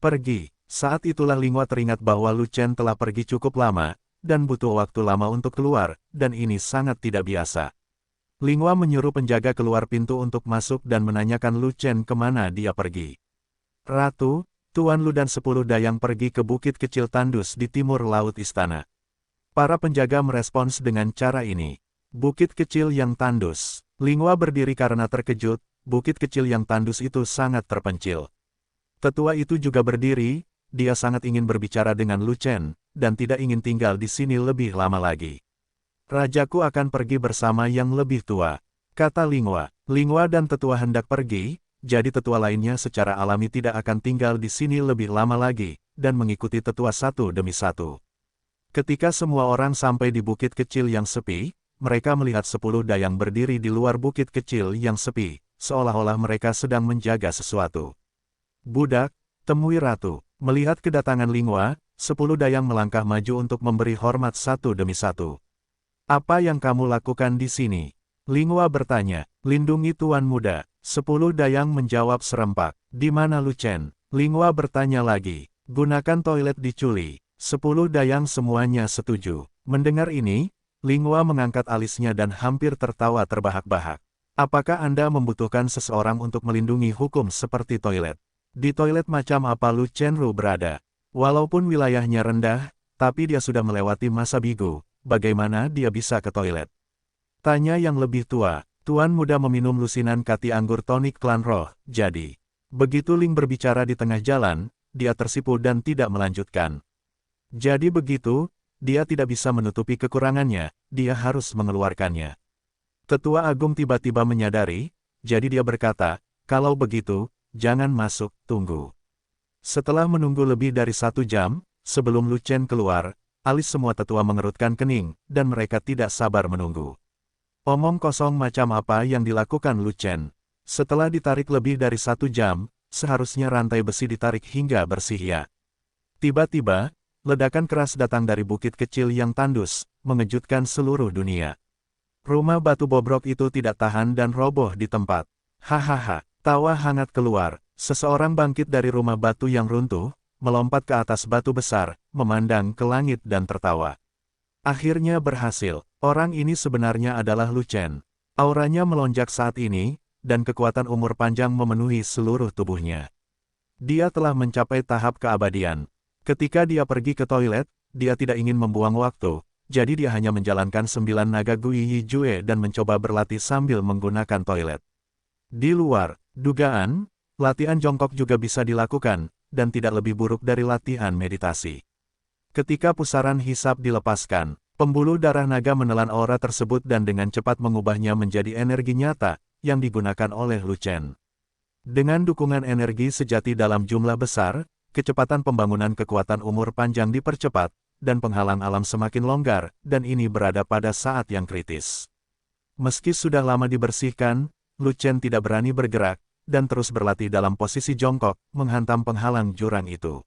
Pergi. Saat itulah Linghua teringat bahwa Lu Chen telah pergi cukup lama, dan butuh waktu lama untuk keluar, dan ini sangat tidak biasa. Linghua menyuruh penjaga keluar pintu untuk masuk dan menanyakan Lu Chen kemana dia pergi. Ratu, Tuan Lu dan 10 dayang pergi ke bukit kecil tandus di timur laut istana. Para penjaga merespons dengan cara ini. Bukit kecil yang tandus. Linghua berdiri karena terkejut. Bukit kecil yang tandus itu sangat terpencil. Tetua itu juga berdiri, dia sangat ingin berbicara dengan Lu Chen, dan tidak ingin tinggal di sini lebih lama lagi. Rajaku akan pergi bersama yang lebih tua, kata Linghua. Linghua dan tetua hendak pergi, jadi tetua lainnya secara alami tidak akan tinggal di sini lebih lama lagi, dan mengikuti tetua satu demi satu. Ketika semua orang sampai di bukit kecil yang sepi, mereka melihat 10 dayang berdiri di luar bukit kecil yang sepi. Seolah-olah mereka sedang menjaga sesuatu. Budak, temui ratu. Melihat kedatangan Linghua, 10 dayang melangkah maju untuk memberi hormat satu demi satu. Apa yang kamu lakukan di sini? Linghua bertanya, lindungi Tuan Muda. 10 dayang menjawab serempak. Di mana Lu Chen? Linghua bertanya lagi. Gunakan toilet di Culi. 10 dayang semuanya setuju. Mendengar ini, Linghua mengangkat alisnya dan hampir tertawa terbahak-bahak. Apakah Anda membutuhkan seseorang untuk melindungi hukum seperti toilet? Di toilet macam apa Lu Chenru berada? Walaupun wilayahnya rendah, tapi dia sudah melewati masa bigu. Bagaimana dia bisa ke toilet? Tanya yang lebih tua. Tuan Muda meminum lusinan kati anggur tonik klan roh. Jadi, begitu Ling berbicara di tengah jalan, dia tersipu dan tidak melanjutkan. Jadi begitu, dia tidak bisa menutupi kekurangannya, dia harus mengeluarkannya. Tetua Agung tiba-tiba menyadari, jadi dia berkata, kalau begitu, jangan masuk, tunggu. Setelah menunggu lebih dari 1 jam, sebelum Lu Chen keluar, alis semua tetua mengerutkan kening, dan mereka tidak sabar menunggu. Omong kosong macam apa yang dilakukan Lu Chen? Setelah ditarik lebih dari 1 jam, seharusnya rantai besi ditarik hingga bersih ya. Tiba-tiba, ledakan keras datang dari bukit kecil yang tandus, mengejutkan seluruh dunia. Rumah batu bobrok itu tidak tahan dan roboh di tempat. Hahaha, tawa hangat keluar. Seseorang bangkit dari rumah batu yang runtuh, melompat ke atas batu besar, memandang ke langit dan tertawa. Akhirnya berhasil. Orang ini sebenarnya adalah Lu Chen. Auranya melonjak saat ini, dan kekuatan umur panjang memenuhi seluruh tubuhnya. Dia telah mencapai tahap keabadian. Ketika dia pergi ke toilet, dia tidak ingin membuang waktu, jadi dia hanya menjalankan 9 naga Gui Yi Jue dan mencoba berlatih sambil menggunakan toilet. Di luar dugaan, latihan jongkok juga bisa dilakukan, dan tidak lebih buruk dari latihan meditasi. Ketika pusaran hisap dilepaskan, pembuluh darah naga menelan aura tersebut dan dengan cepat mengubahnya menjadi energi nyata, yang digunakan oleh Lu Chen. Dengan dukungan energi sejati dalam jumlah besar, kecepatan pembangunan kekuatan umur panjang dipercepat, dan penghalang alam semakin longgar, dan ini berada pada saat yang kritis. Meski sudah lama dibersihkan, Lu Chen tidak berani bergerak, dan terus berlatih dalam posisi jongkok, menghantam penghalang jurang itu.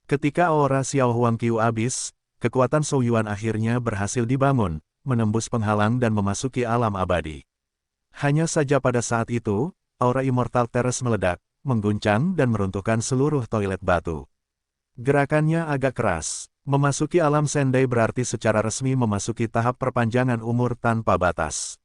Ketika aura Xiao Huangqiu habis, kekuatan Zhou Yuan akhirnya berhasil dibangun, menembus penghalang dan memasuki alam abadi. Hanya saja pada saat itu, aura Immortal Terrace meledak, mengguncang dan meruntuhkan seluruh toilet batu. Gerakannya agak keras. Memasuki alam Sendai berarti secara resmi memasuki tahap perpanjangan umur tanpa batas.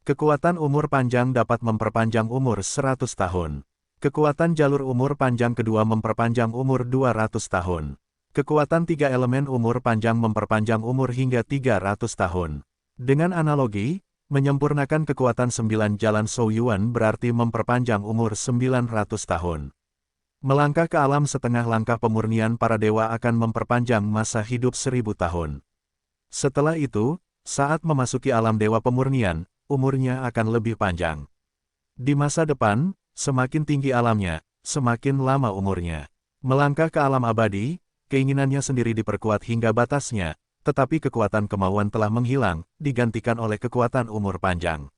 Kekuatan umur panjang dapat memperpanjang umur 100 tahun. Kekuatan jalur umur panjang kedua memperpanjang umur 200 tahun. Kekuatan 3 elemen umur panjang memperpanjang umur hingga 300 tahun. Dengan analogi, menyempurnakan kekuatan 9 jalan Zhou Yuan berarti memperpanjang umur 900 tahun. Melangkah ke alam setengah langkah pemurnian para dewa akan memperpanjang masa hidup 1000 tahun. Setelah itu, saat memasuki alam dewa pemurnian, umurnya akan lebih panjang. Di masa depan, semakin tinggi alamnya, semakin lama umurnya. Melangkah ke alam abadi, keinginannya sendiri diperkuat hingga batasnya, tetapi kekuatan kemauan telah menghilang, digantikan oleh kekuatan umur panjang.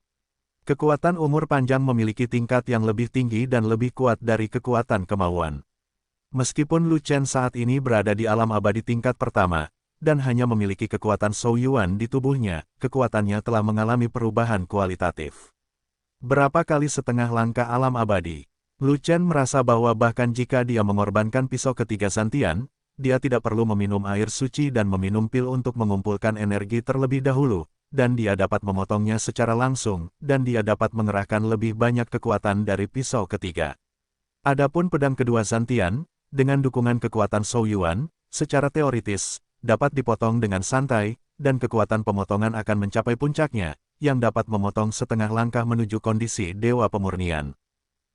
Kekuatan umur panjang memiliki tingkat yang lebih tinggi dan lebih kuat dari kekuatan kemauan. Meskipun Lu Chen saat ini berada di alam abadi tingkat pertama, dan hanya memiliki kekuatan Zhou Yuan di tubuhnya, kekuatannya telah mengalami perubahan kualitatif. Berapa kali setengah langkah alam abadi, Lu Chen merasa bahwa bahkan jika dia mengorbankan pisau ketiga Santian, dia tidak perlu meminum air suci dan meminum pil untuk mengumpulkan energi terlebih dahulu, dan dia dapat memotongnya secara langsung, dan dia dapat mengerahkan lebih banyak kekuatan dari pisau ketiga. Adapun pedang kedua Santian, dengan dukungan kekuatan Zhou Yuan, secara teoritis, dapat dipotong dengan santai, dan kekuatan pemotongan akan mencapai puncaknya, yang dapat memotong setengah langkah menuju kondisi Dewa Pemurnian.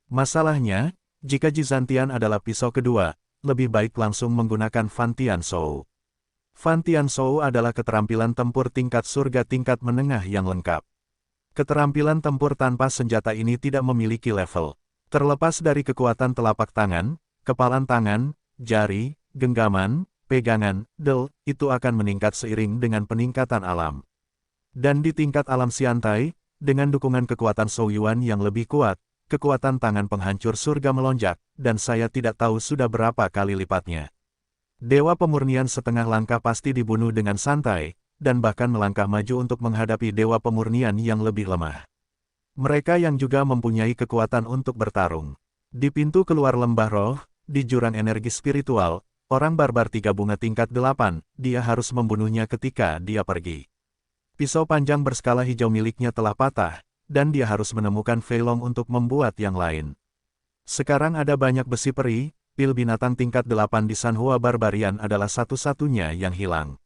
Masalahnya, jika Ji Santian adalah pisau kedua, lebih baik langsung menggunakan Fan Tian Shou. Fan Tian Shou adalah keterampilan tempur tingkat surga tingkat menengah yang lengkap. Keterampilan tempur tanpa senjata ini tidak memiliki level. Terlepas dari kekuatan telapak tangan, kepalan tangan, jari, genggaman, pegangan, del, itu akan meningkat seiring dengan peningkatan alam. Dan di tingkat alam Xiantai, dengan dukungan kekuatan Zhou Yuan yang lebih kuat, kekuatan tangan penghancur surga melonjak, dan saya tidak tahu sudah berapa kali lipatnya. Dewa Pemurnian setengah langkah pasti dibunuh dengan santai, dan bahkan melangkah maju untuk menghadapi Dewa Pemurnian yang lebih lemah. Mereka yang juga mempunyai kekuatan untuk bertarung. Di pintu keluar lembah roh, di jurang energi spiritual, orang barbar 3 bunga tingkat 8, dia harus membunuhnya ketika dia pergi. Pisau panjang berskala hijau miliknya telah patah, dan dia harus menemukan Feilong untuk membuat yang lain. Sekarang ada banyak besi peri, pil binatang tingkat 8 di Sanhua Barbarian adalah satu-satunya yang hilang.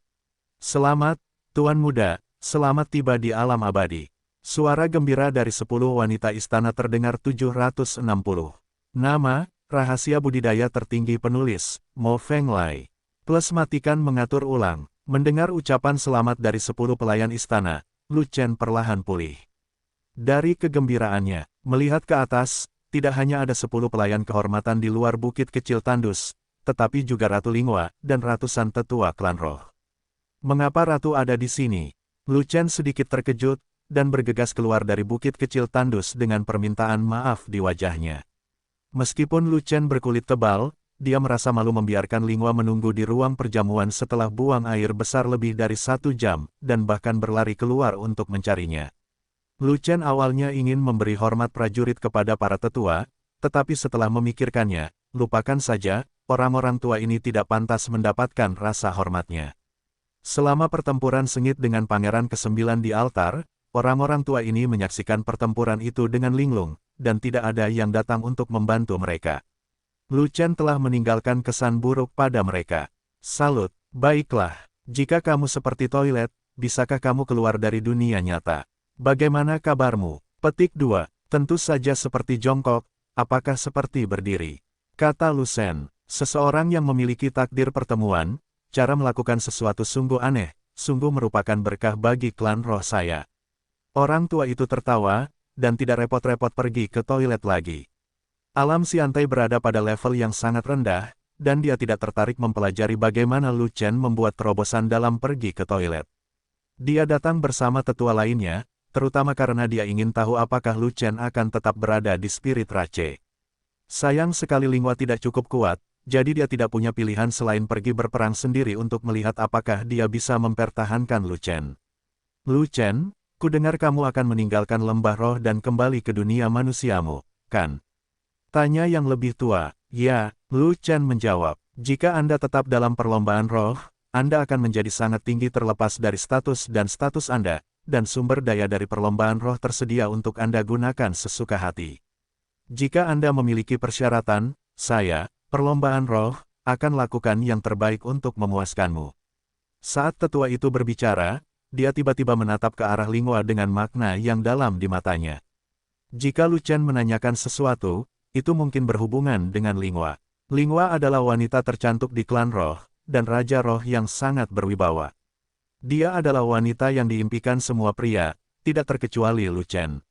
Selamat, Tuan Muda, selamat tiba di alam abadi. Suara gembira dari 10 wanita istana terdengar 760. Nama, rahasia budidaya tertinggi penulis, Mo Fenglai. Plus matikan mengatur ulang. Mendengar ucapan selamat dari 10 pelayan istana, Lu Chen perlahan pulih. Dari kegembiraannya, melihat ke atas, tidak hanya ada 10 pelayan kehormatan di luar bukit kecil tandus, tetapi juga Ratu Lingua dan ratusan tetua klan roh. Mengapa Ratu ada di sini? Lu Chen sedikit terkejut, dan bergegas keluar dari bukit kecil tandus dengan permintaan maaf di wajahnya. Meskipun Lu Chen berkulit tebal, dia merasa malu membiarkan Lingua menunggu di ruang perjamuan setelah buang air besar lebih dari 1 jam, dan bahkan berlari keluar untuk mencarinya. Lu Chen awalnya ingin memberi hormat prajurit kepada para tetua, tetapi setelah memikirkannya, lupakan saja, orang-orang tua ini tidak pantas mendapatkan rasa hormatnya. Selama pertempuran sengit dengan Pangeran ke-9 di altar, orang-orang tua ini menyaksikan pertempuran itu dengan linglung, dan tidak ada yang datang untuk membantu mereka. Lu Chen telah meninggalkan kesan buruk pada mereka. Salut, baiklah, jika kamu seperti toilet, bisakah kamu keluar dari dunia nyata? Bagaimana kabarmu? Petik 2. Tentu saja seperti jongkok, apakah seperti berdiri? Kata Lu Shen, seseorang yang memiliki takdir pertemuan, cara melakukan sesuatu sungguh aneh, sungguh merupakan berkah bagi klan roh saya. Orang tua itu tertawa, dan tidak repot-repot pergi ke toilet lagi. Alam Siantai berada pada level yang sangat rendah, dan dia tidak tertarik mempelajari bagaimana Lu Chen membuat terobosan dalam pergi ke toilet. Dia datang bersama tetua lainnya, terutama karena dia ingin tahu apakah Lu Chen akan tetap berada di Spirit Rache. Sayang sekali Lingua tidak cukup kuat, jadi dia tidak punya pilihan selain pergi berperang sendiri untuk melihat apakah dia bisa mempertahankan Lu Chen. Lu Chen, kudengar kamu akan meninggalkan lembah roh dan kembali ke dunia manusiamu, kan? Tanya yang lebih tua. Ya, Lu Chen menjawab. Jika Anda tetap dalam perlombaan roh, Anda akan menjadi sangat tinggi terlepas dari status Anda, dan sumber daya dari perlombaan roh tersedia untuk Anda gunakan sesuka hati. Jika Anda memiliki persyaratan, saya, perlombaan roh, akan lakukan yang terbaik untuk memuaskanmu. Saat tetua itu berbicara, dia tiba-tiba menatap ke arah Lingua dengan makna yang dalam di matanya. Jika Lu Chen menanyakan sesuatu, itu mungkin berhubungan dengan Lingua. Lingua adalah wanita tercantik di klan roh, dan raja roh yang sangat berwibawa. Dia adalah wanita yang diimpikan semua pria, tidak terkecuali Lu Chen.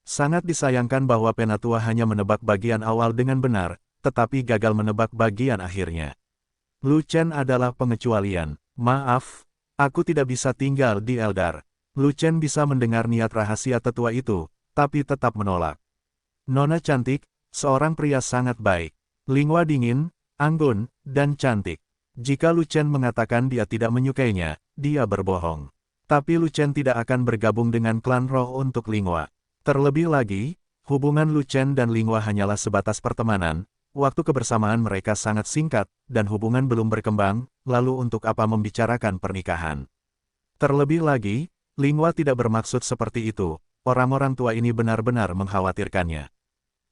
Sangat disayangkan bahwa Penatua hanya menebak bagian awal dengan benar, tetapi gagal menebak bagian akhirnya. Lu Chen adalah pengecualian. Maaf, aku tidak bisa tinggal di Eldar. Lu Chen bisa mendengar niat rahasia tetua itu, tapi tetap menolak. Nona cantik, seorang pria sangat baik. Lingua dingin, anggun, dan cantik. Jika Lu Chen mengatakan dia tidak menyukainya, dia berbohong. Tapi Lu Chen tidak akan bergabung dengan klan roh untuk Lingua. Terlebih lagi, hubungan Lu Chen dan Lingua hanyalah sebatas pertemanan, waktu kebersamaan mereka sangat singkat, dan hubungan belum berkembang, lalu untuk apa membicarakan pernikahan. Terlebih lagi, Lingua tidak bermaksud seperti itu, orang-orang tua ini benar-benar mengkhawatirkannya.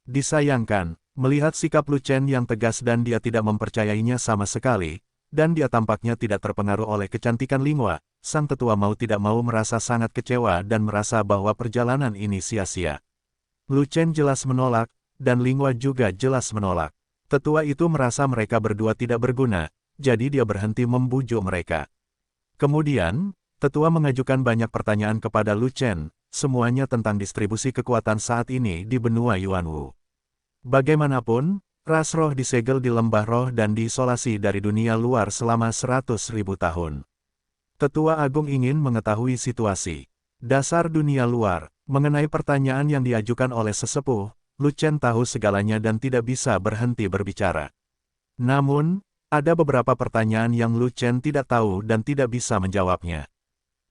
Disayangkan, melihat sikap Lu Chen yang tegas dan dia tidak mempercayainya sama sekali, dan dia tampaknya tidak terpengaruh oleh kecantikan Lingua, sang tetua mau tidak mau merasa sangat kecewa dan merasa bahwa perjalanan ini sia-sia. Lu Chen jelas menolak, dan Lingua juga jelas menolak. Tetua itu merasa mereka berdua tidak berguna, jadi dia berhenti membujuk mereka. Kemudian, tetua mengajukan banyak pertanyaan kepada Lu Chen, semuanya tentang distribusi kekuatan saat ini di benua Yuanwu. Bagaimanapun, ras roh disegel di lembah roh dan diisolasi dari dunia luar selama 100.000 tahun. Tetua Agung ingin mengetahui situasi dasar dunia luar. Mengenai pertanyaan yang diajukan oleh sesepuh, Lu Chen tahu segalanya dan tidak bisa berhenti berbicara. Namun, ada beberapa pertanyaan yang Lu Chen tidak tahu dan tidak bisa menjawabnya.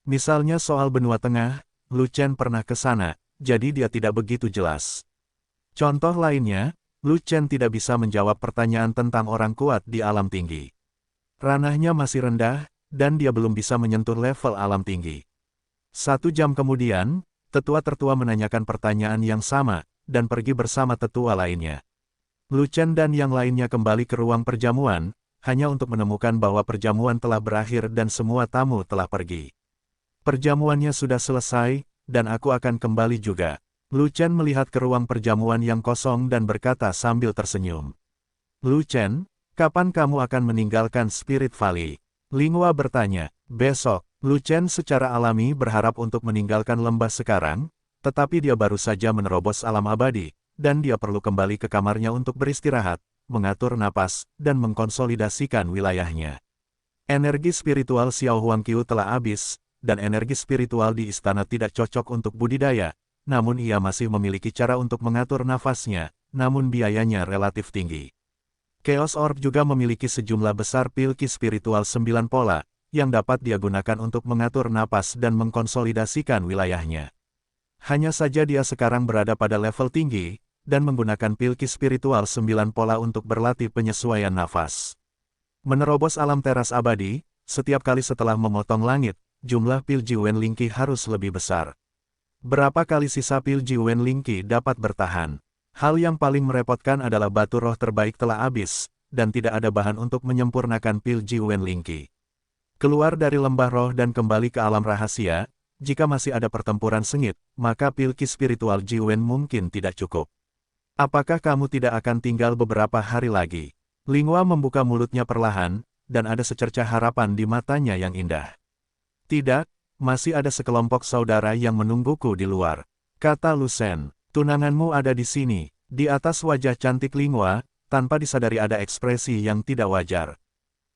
Misalnya soal benua tengah, Lu Chen pernah ke sana, jadi dia tidak begitu jelas. Contoh lainnya, Lu Chen tidak bisa menjawab pertanyaan tentang orang kuat di alam tinggi. Ranahnya masih rendah, dan dia belum bisa menyentuh level alam tinggi. 1 jam kemudian, tetua tertua menanyakan pertanyaan yang sama, dan pergi bersama tetua lainnya. Lu Chen dan yang lainnya kembali ke ruang perjamuan, hanya untuk menemukan bahwa perjamuan telah berakhir dan semua tamu telah pergi. Perjamuannya sudah selesai, dan aku akan kembali juga. Lu Chen melihat ke ruang perjamuan yang kosong dan berkata sambil tersenyum. Lu Chen, kapan kamu akan meninggalkan Spirit Valley? Linghua bertanya. Besok. Lu Chen secara alami berharap untuk meninggalkan lembah sekarang, tetapi dia baru saja menerobos alam abadi, dan dia perlu kembali ke kamarnya untuk beristirahat, mengatur napas, dan mengkonsolidasikan wilayahnya. Energi spiritual Xiao Huangqiu telah habis, dan energi spiritual di istana tidak cocok untuk budidaya, namun ia masih memiliki cara untuk mengatur nafasnya, namun biayanya relatif tinggi. Chaos Orb juga memiliki sejumlah besar pilki spiritual 9 pola, yang dapat dia gunakan untuk mengatur napas dan mengkonsolidasikan wilayahnya. Hanya saja dia sekarang berada pada level tinggi, dan menggunakan pilki spiritual 9 pola untuk berlatih penyesuaian nafas. Menerobos alam teras abadi, setiap kali setelah memotong langit, jumlah pil Jiwen Lingqi harus lebih besar. Berapa kali sisa pil Jiwen Lingqi dapat bertahan? Hal yang paling merepotkan adalah batu roh terbaik telah habis, dan tidak ada bahan untuk menyempurnakan pil Jiwen Lingqi. Keluar dari lembah roh dan kembali ke alam rahasia, jika masih ada pertempuran sengit, maka pilki spiritual Jiwen mungkin tidak cukup. Apakah kamu tidak akan tinggal beberapa hari lagi? Linghua membuka mulutnya perlahan, dan ada secercah harapan di matanya yang indah. Tidak, masih ada sekelompok saudara yang menungguku di luar, kata Lu Shen. Tunanganmu ada di sini. Di atas wajah cantik Linghua, tanpa disadari ada ekspresi yang tidak wajar.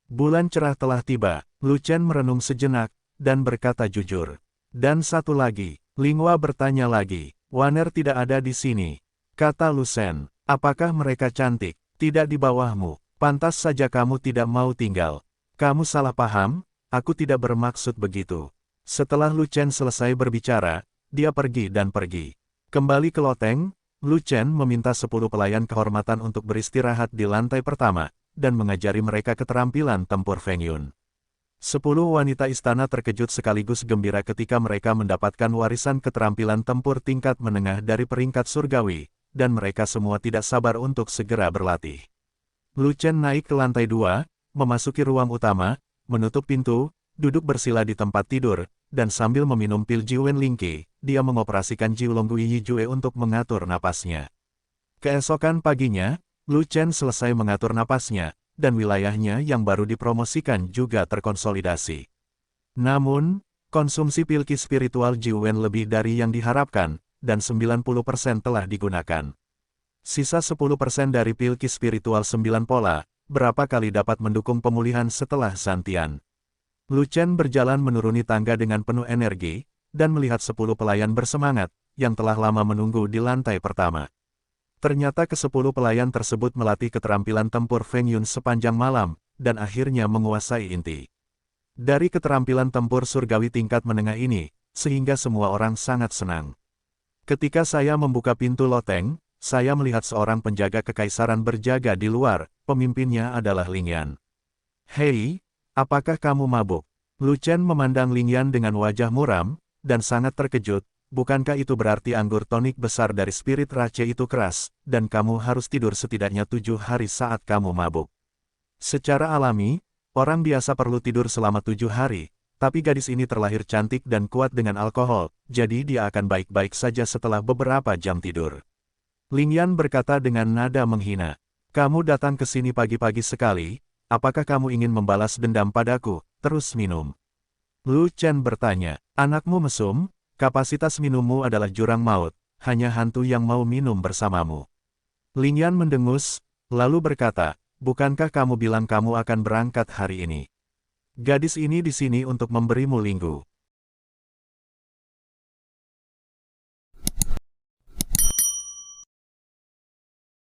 Bulan cerah telah tiba. Lu Chen merenung sejenak, dan berkata jujur. Dan satu lagi, Linghua bertanya lagi, Waner tidak ada di sini. Kata Lu Shen, apakah mereka cantik? Tidak di bawahmu. Pantas saja kamu tidak mau tinggal. Kamu salah paham, aku tidak bermaksud begitu. Setelah Lu Chen selesai berbicara, dia pergi dan pergi. Kembali ke loteng, Lu Chen meminta 10 pelayan kehormatan untuk beristirahat di lantai pertama, dan mengajari mereka keterampilan tempur Feng Yun. 10 wanita istana terkejut sekaligus gembira ketika mereka mendapatkan warisan keterampilan tempur tingkat menengah dari peringkat surgawi, dan mereka semua tidak sabar untuk segera berlatih. Lu Chen naik ke lantai 2, memasuki ruang utama, menutup pintu, duduk bersila di tempat tidur, dan sambil meminum pil Jiwen Lingqi, dia mengoperasikan Jiulong Yi Jue untuk mengatur napasnya. Keesokan paginya, Lu Chen selesai mengatur napasnya, dan wilayahnya yang baru dipromosikan juga terkonsolidasi. Namun, konsumsi pilki spiritual Jiwen lebih dari yang diharapkan, dan 90% telah digunakan. Sisa 10% dari pilki spiritual 9 pola, berapa kali dapat mendukung pemulihan setelah Santian. Lu Chen berjalan menuruni tangga dengan penuh energi, dan melihat 10 pelayan bersemangat, yang telah lama menunggu di lantai pertama. Ternyata ke-10 pelayan tersebut melatih keterampilan tempur Feng Yun sepanjang malam, dan akhirnya menguasai inti dari keterampilan tempur surgawi tingkat menengah ini, sehingga semua orang sangat senang. Ketika saya membuka pintu loteng, saya melihat seorang penjaga kekaisaran berjaga di luar, pemimpinnya adalah Lingyan. Hei, apakah kamu mabuk? Lu Chen memandang Lingyan dengan wajah muram, dan sangat terkejut. Bukankah itu berarti anggur tonik besar dari spirit race itu keras, dan kamu harus tidur setidaknya 7 hari saat kamu mabuk? Secara alami, orang biasa perlu tidur selama 7 hari, tapi gadis ini terlahir cantik dan kuat dengan alkohol, jadi dia akan baik-baik saja setelah beberapa jam tidur. Lingyan berkata dengan nada menghina, kamu datang ke sini pagi-pagi sekali, apakah kamu ingin membalas dendam padaku? Terus minum. Lu Chen bertanya, anakmu mesum? Kapasitas minummu adalah jurang maut, hanya hantu yang mau minum bersamamu. Lingyan mendengus, lalu berkata, bukankah kamu bilang kamu akan berangkat hari ini? Gadis ini di sini untuk memberimu linggu.